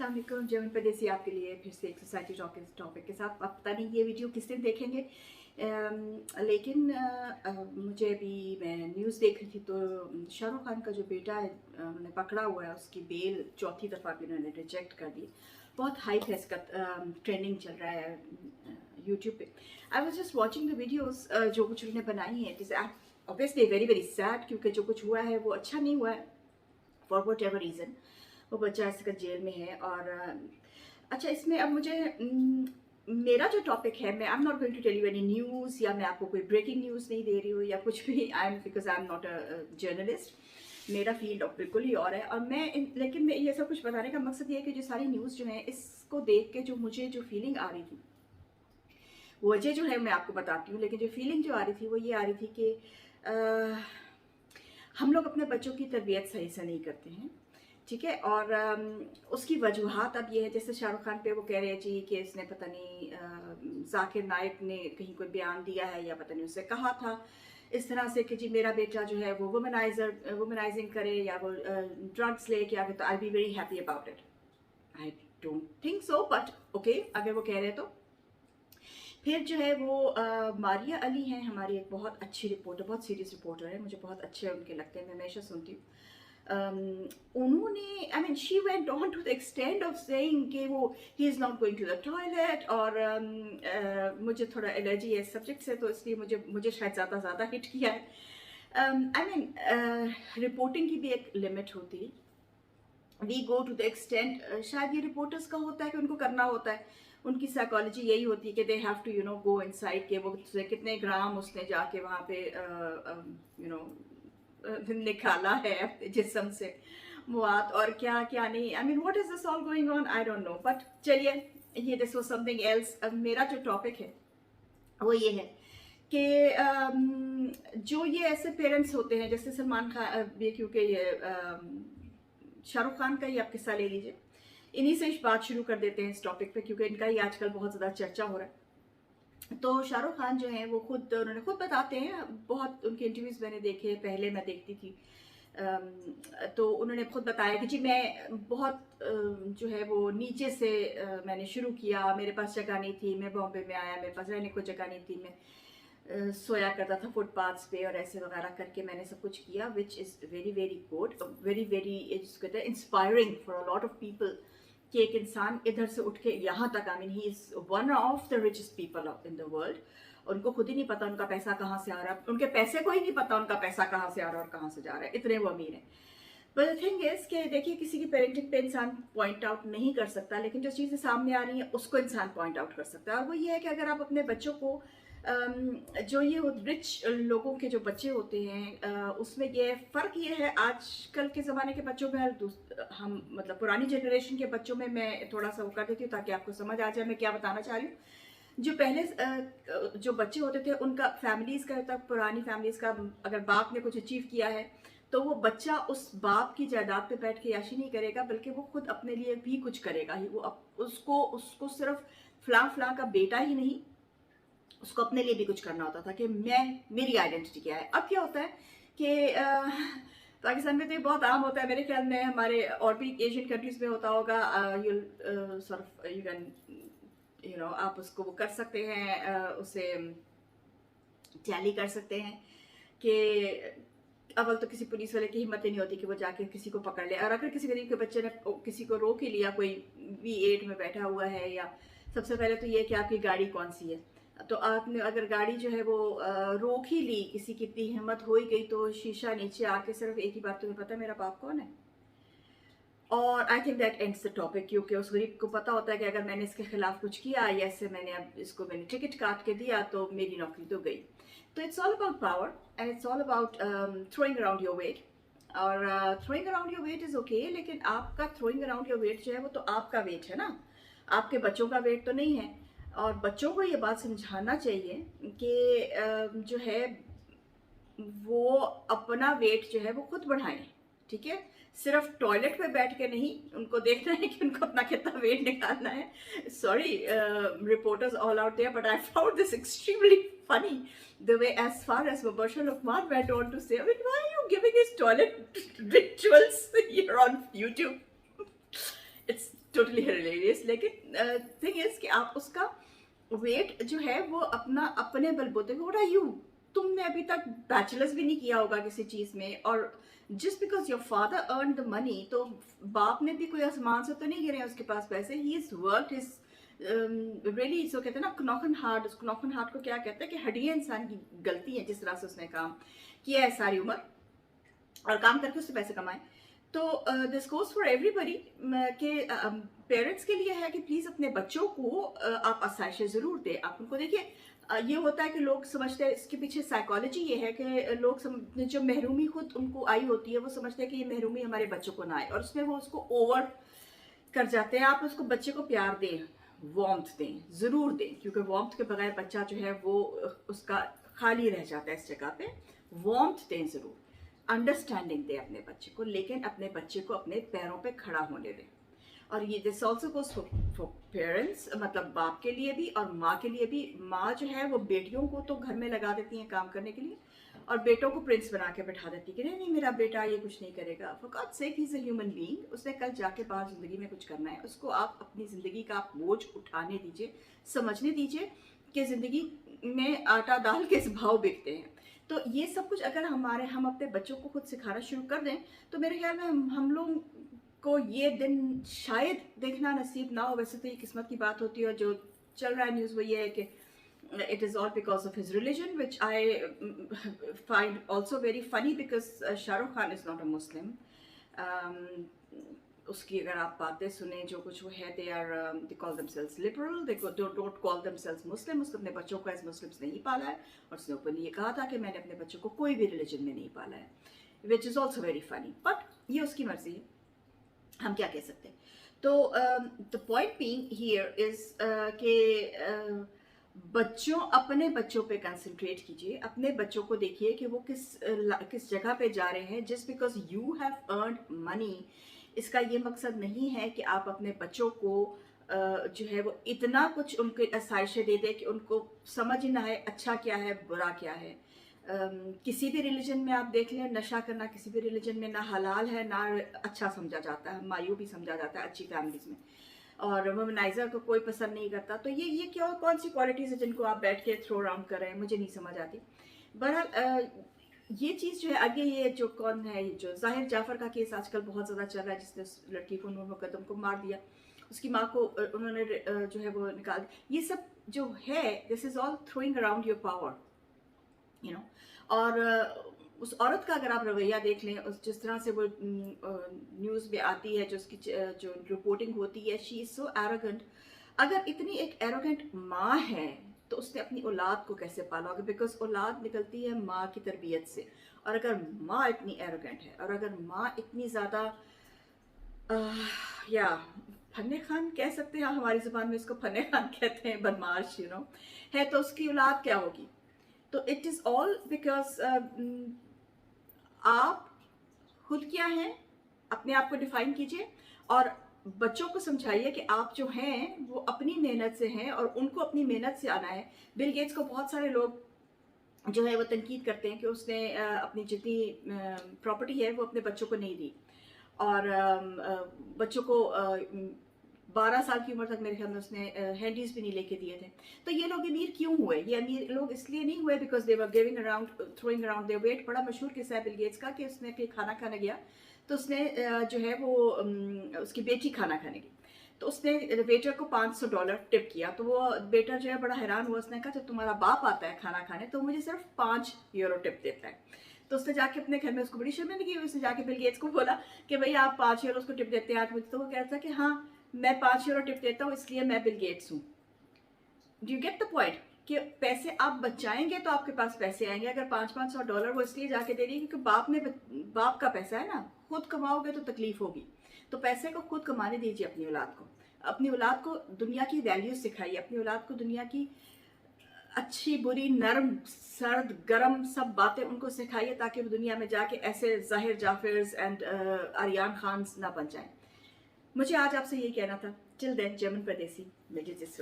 अस्सलाम वालेकुम। जमीन परदेसी आपके लिए फिर से एक सोसाइटी टॉपिक के साथ। आप पता नहीं ये वीडियो किस दिन देखेंगे, लेकिन मुझे अभी मैं न्यूज़ देख रही थी तो शाहरुख खान का जो बेटा है उन्होंने पकड़ा हुआ है, उसकी बेल चौथी दफ़ा भी उन्होंने रिजेक्ट कर दी। बहुत हाइप है इसका, ट्रेंडिंग चल रहा है यूट्यूब पे। I was just watching the videos जो कुछ उन्होंने बनाई है। It is obviously very very sad, क्योंकि जो कुछ हुआ है वो अच्छा नहीं हुआ है फॉर वट एवर रीज़न। वो बच्चा इस वक्त जेल में है। और अच्छा, इसमें अब मुझे मेरा जो टॉपिक है, मैं I am not going to tell you any news, या मैं आपको कोई ब्रेकिंग न्यूज़ नहीं दे रही हूँ या कुछ भी। I am because I am not a journalist, मेरा फील्ड बिल्कुल ही और है। और लेकिन मैं ये सब कुछ बताने का मकसद ये है कि जो सारी न्यूज़ जो है, इसको देख के जो मुझे जो फीलिंग आ रही थी, वजह जो है मैं आपको बताती हूँ, लेकिन जो फीलिंग जो आ रही थी वो ये आ रही थी कि हम लोग अपने बच्चों की तरबियत सही से नहीं करते हैं, ठीक है। और उसकी वजूहात अब ये है, जैसे शाहरुख खान पे वो कह रहे हैं जी कि इसने पता नहीं जाकिर नाइक ने कहीं कोई बयान दिया है या पता नहीं उससे कहा था इस तरह से कि जी मेरा बेटा जो है वो वुमनाइजिंग करे या वो ड्रग्स लेके आगे, तो I be very happy about it. I don't think so, but okay, अगर वो कह रहे हैं तो। फिर जो है वो मारिया अली हैं, हमारी एक बहुत अच्छी रिपोर्टर, बहुत सीरियस रिपोर्टर है, मुझे बहुत अच्छे उनके लगते हैं, मैं हमेशा सुनती हूँ। उन्होंने, I mean, she went on to the extend of saying कि वो ही is not going to the toilet. और मुझे थोड़ा एलर्जी है इस सब्जेक्ट से, तो इसलिए मुझे शायद ज़्यादा हिट किया है। आई मीन, रिपोर्टिंग की भी एक लिमिट होती है। We go to the extent, शायद ये रिपोर्टर्स का होता है कि उनको करना होता है, उनकी साइकोलॉजी यही होती है कि they have to go inside के वो कितने ग्राम उसने जाके वहाँ पे निकाला है अपने जिस्म से मवाद, और क्या क्या नहीं। I mean, what is this all going on, I don't know. But चलिए, ये दिस वाज समथिंग एल्स। अब मेरा जो टॉपिक है वो ये है कि जो ये ऐसे पेरेंट्स होते हैं, जैसे सलमान खान, ये क्योंकि ये शाहरुख खान का ही आप किस्सा ले लीजिए, इन्हीं से बात शुरू कर देते हैं इस टॉपिक पे, क्योंकि इनका ही आजकल बहुत ज़्यादा चर्चा हो रहा है। तो शाहरुख खान जो है वो उन्होंने खुद बताते हैं, बहुत उनके इंटरव्यूज़ मैंने देखे, पहले मैं देखती थी, तो उन्होंने खुद बताया कि जी मैं बहुत जो है वो नीचे से मैंने शुरू किया, मेरे पास जगह नहीं थी, मैं बॉम्बे में आया, मेरे पास रहने को जगह नहीं थी, मैं सोया करता था फुटपाथ्स पे और ऐसे वगैरह करके मैंने सब कुछ किया, which is very very good, very very inspiring for a lot of people कि एक इंसान इधर से उठ के यहाँ तक, I mean he is one of the richest people in the world. उनको खुद ही नहीं पता उनका पैसा कहाँ से आ रहा है, उनके पैसे को ही नहीं पता उनका पैसा कहाँ से आ रहा है और कहाँ से जा रहा है, इतने वो अमीर है। बट द थिंग इज कि देखिए, किसी की पेरेंटिंग पे इंसान पॉइंट आउट नहीं कर सकता, लेकिन जो चीज़ें सामने आ रही हैं उसको इंसान पॉइंट आउट कर सकता है। और वो ये है कि अगर आप अपने बच्चों को जो ये रिच लोगों के जो बच्चे होते हैं, उसमें ये फ़र्क ये है, आजकल के ज़माने के बच्चों में हम मतलब पुरानी जनरेशन के बच्चों में मैं थोड़ा सा वो कर देती हूँ ताकि आपको समझ आ जाए मैं क्या बताना चाह रही हूँ। जो पहले जो बच्चे होते थे, उनका फैमिलीज़ का होता, पुरानी फैमिलीज़ का, अगर बाप ने कुछ अचीव किया है तो वो बच्चा उस बाप की जायदाद पे बैठ के याशी नहीं करेगा, बल्कि वो खुद अपने लिए भी कुछ करेगा ही। वो उसको उसको सिर्फ फलां का बेटा ही नहीं, उसको अपने लिए भी कुछ करना होता था कि मेरी आइडेंटिटी क्या है। अब क्या होता है कि पाकिस्तान में तो ये बहुत आम होता है, मेरे ख्याल में हमारे और भी एशियन कंट्रीज में होता होगा। यू कैन आप उसको वो कर सकते हैं, उसे टैली कर सकते हैं कि अव्वल तो किसी पुलिस वाले की हिम्मत ही नहीं होती कि वो जाके किसी को पकड़ ले। और अगर किसी गरीब के बच्चे ने किसी को रोक ही लिया, कोई V8 में बैठा हुआ है, या सबसे पहले तो ये कि आपकी गाड़ी कौन सी है, तो आपने अगर गाड़ी जो है वो रोक ही ली, किसी की इतनी हिम्मत हो ही गई, तो शीशा नीचे आके सिर्फ एक ही बात, तुम्हें पता है मेरा बाप कौन है। और I think that ends the topic, क्योंकि उस गरीब को पता होता है कि अगर मैंने इसके खिलाफ कुछ किया, या इससे मैंने टिकट काट के दिया, तो मेरी नौकरी तो गई। तो it's all about power and it's all about throwing around your weight. और throwing around your weight is okay, लेकिन आपका थ्रोइंग अराउंड योर वेट जो है वो तो आपका वेट है ना, आपके बच्चों का वेट तो नहीं है। और बच्चों को ये बात समझाना चाहिए कि जो है वो अपना वेट जो है वो खुद बढ़ाएं, ठीक है। सिर्फ टॉयलेट पे बैठ के नहीं, उनको देखना है कि उनको अपना कितना वेट निकालना है। Sorry reporters all out there, but I found this extremely funny the way, as far as Mubashir Luqman went on to say, I mean, why are you giving his toilet rituals here on YouTube? It's totally hilarious, लेकिन thing is कि आप उसका wait जो है वो अपना अपने बलबूते पे, व्हाट आर यू, तुमने अभी तक बैचलर्स भी नहीं किया होगा किसी चीज में, और just because your father earn the money, तो बाप ने भी कोई आसमान से तो नहीं गिरे उसके पास पैसे, he is work his really, so कहते हैं ना knocking hard, उस knocking hard को क्या कहते हैं कि हड्डियां इंसान की गलती है, जिस तरह से उसने काम किया है सारी उम्र और काम करके उससे पैसे कमाए। तो दिस गोज फॉर एवरीबडी के पेरेंट्स के लिए है कि प्लीज अपने बच्चों को आप आसाइशें जरूर दें। आप उनको देखिए, ये होता है कि लोग समझते हैं, इसके पीछे साइकोलॉजी ये है कि लोग जो महरूमी खुद उनको आई होती है वो समझते हैं कि ये महरूमी हमारे बच्चों को ना आए, और उसमें वो उसको ओवर कर जाते हैं। आप उसको बच्चे को प्यार दें, वार्मथ दें, ज़रूर दें, क्योंकि वार्मथ के बगैर बच्चा जो है वो उसका खाली रह जाता है इस जगह पे। वार्मथ दें ज़रूर, अंडरस्टैंडिंग दें अपने बच्चे को, लेकिन अपने बच्चे को अपने पैरों पे खड़ा होने दें। और ये this also goes for parents, मतलब बाप के लिए भी और माँ के लिए भी। माँ जो है वो बेटियों को तो घर में लगा देती हैं काम करने के लिए, और बेटों को प्रिंस बना के बैठा देती है कि नहीं नहीं मेरा बेटा ये कुछ नहीं करेगा। For God sake, he is a human being, उसने कल जाके बाहर जिंदगी में कुछ करना है, उसको आप अपनी जिंदगी का आप बोझ उठाने दीजिए, समझने दीजिए कि जिंदगी में आटा दाल के भाव बिकते हैं। तो ये सब कुछ अगर हम अपने बच्चों को खुद सिखाना शुरू कर दें, तो मेरे ख्याल में हम लोग को ये दिन शायद देखना नसीब ना हो। वैसे तो ये किस्मत की बात होती है, और जो चल रहा है न्यूज़ वो ये है कि it is all because of his religion, which I find also very funny because Shah Rukh Khan is not a Muslim. उसकी अगर आप बातें सुने जो कुछ वो है, they call themselves liberal, they don't call themselves Muslim। उसने अपने बच्चों को एज मुस्लिम्स नहीं पाला है, और उसने ओपनली ये कहा था कि मैंने अपने बच्चों को कोई भी रिलीजन में नहीं पाला है, which is also very funny, but ये उसकी मर्जी है, हम क्या कह सकते हैं। तो the point being here is कि अपने बच्चों पे कंसंट्रेट कीजिए, अपने बच्चों को देखिए कि वो किस जगह पे जा रहे हैं। Just because you have earned money, इसका ये मकसद नहीं है कि आप अपने बच्चों को जो है वो इतना कुछ उनके आसाइशें दे दे कि उनको समझ ही ना आए अच्छा क्या है बुरा क्या है। किसी भी रिलीजन में आप देख लें, नशा करना किसी भी रिलीजन में ना हलाल है ना अच्छा समझा जाता है, मायूं भी समझा जाता है अच्छी फैमिलीज में, और वुमनाइजर को कोई पसंद नहीं करता। तो ये क्या कौन सी क्वालिटीज़ है जिनको आप बैठ के थ्रो अराउंड कर रहे हैं, मुझे नहीं समझ आती। बहरहाल ये चीज़ जो है आगे, ये जो कौन है, जो जाहिर जाफर का केस आजकल बहुत ज़्यादा चल रहा है, जिसने उस लड़की को नूर मुकद्दम को मार दिया, उसकी माँ को उन्होंने जो है वो निकाल, ये सब जो है this is all throwing around your power, you know. और उस औरत का अगर आप रवैया देख लें, उस जिस तरह से वो न्यूज़ में आती है, जो उसकी जो रिपोर्टिंग होती है, शी इज़ सो एरोगेंट। अगर इतनी एक एरोगेंट माँ है तो उसने अपनी औलाद को कैसे पाला होगा, बिकॉज औलाद निकलती है माँ की तरबियत से। और अगर माँ इतनी एरोगेंट है, और अगर माँ इतनी ज़्यादा या फन्ने खान कह सकते हैं, हमारी ज़ुबान में इसको फन्ने खान कहते हैं, बदमाश यू नो है, तो उसकी औलाद क्या होगी। तो इट इज़ ऑल बिकॉज आप खुद क्या हैं, अपने आप को डिफाइन कीजिए, और बच्चों को समझाइए कि आप जो हैं वो अपनी मेहनत से हैं, और उनको अपनी मेहनत से आना है। बिल गेट्स को बहुत सारे लोग जो है वो तनकीद करते हैं कि उसने अपनी जितनी प्रॉपर्टी है वो अपने बच्चों को नहीं दी, और बच्चों को 12 साल की उम्र तक मेरे ख्याल में उसने हैंडीज भी नहीं लेके दिए थे। तो ये लोग अमीर क्यों हुए? ये अमीर लोग इसलिए नहीं हुए because they were giving around, throwing around their weight. बड़ा मशहूर किस्सा है बिल गेट्स का कि उसने फिर खाना खाने गया, तो उसने जो है वो उसकी बेटी खाना खाने गई, तो उसने वेटर को $500 टिप किया। तो वो बेटर जो है बड़ा हैरान हुआ, उसने कहा जब तुम्हारा बाप आता है खाना खाने तो मुझे सिर्फ €5 टिप देता है। तो उसने जाके अपने घर में, उसको बड़ी शर्मिंदगी हुई, उसने जाके बिल गेट्स को बोला कि भाई आप €5 उसको टिप देते हैं आज मुझे। तो वो कहता है कि हाँ मैं €5 टिप देता हूँ इसलिए मैं बिल गेट्स हूँ। Do you get the point कि पैसे आप बचाएंगे तो आपके पास पैसे आएंगे। अगर $500 वो इसलिए जाके दे रही है क्योंकि बाप का पैसा है ना, खुद कमाओगे तो तकलीफ होगी। तो पैसे को खुद कमाने दीजिए अपनी औलाद को, अपनी औलाद को दुनिया की वैल्यूज सिखाइए, अपनी औलाद को दुनिया की अच्छी बुरी नरम सर्द गरम सब बातें उनको सिखाइए, ताकि वो दुनिया में जाके ऐसे जाहिर जाफिर्स एंड आर्यन खान ना बन जाए। मुझे आज आपसे यही कहना था। टिल देन, जर्मन परदेसी, मिलते जिस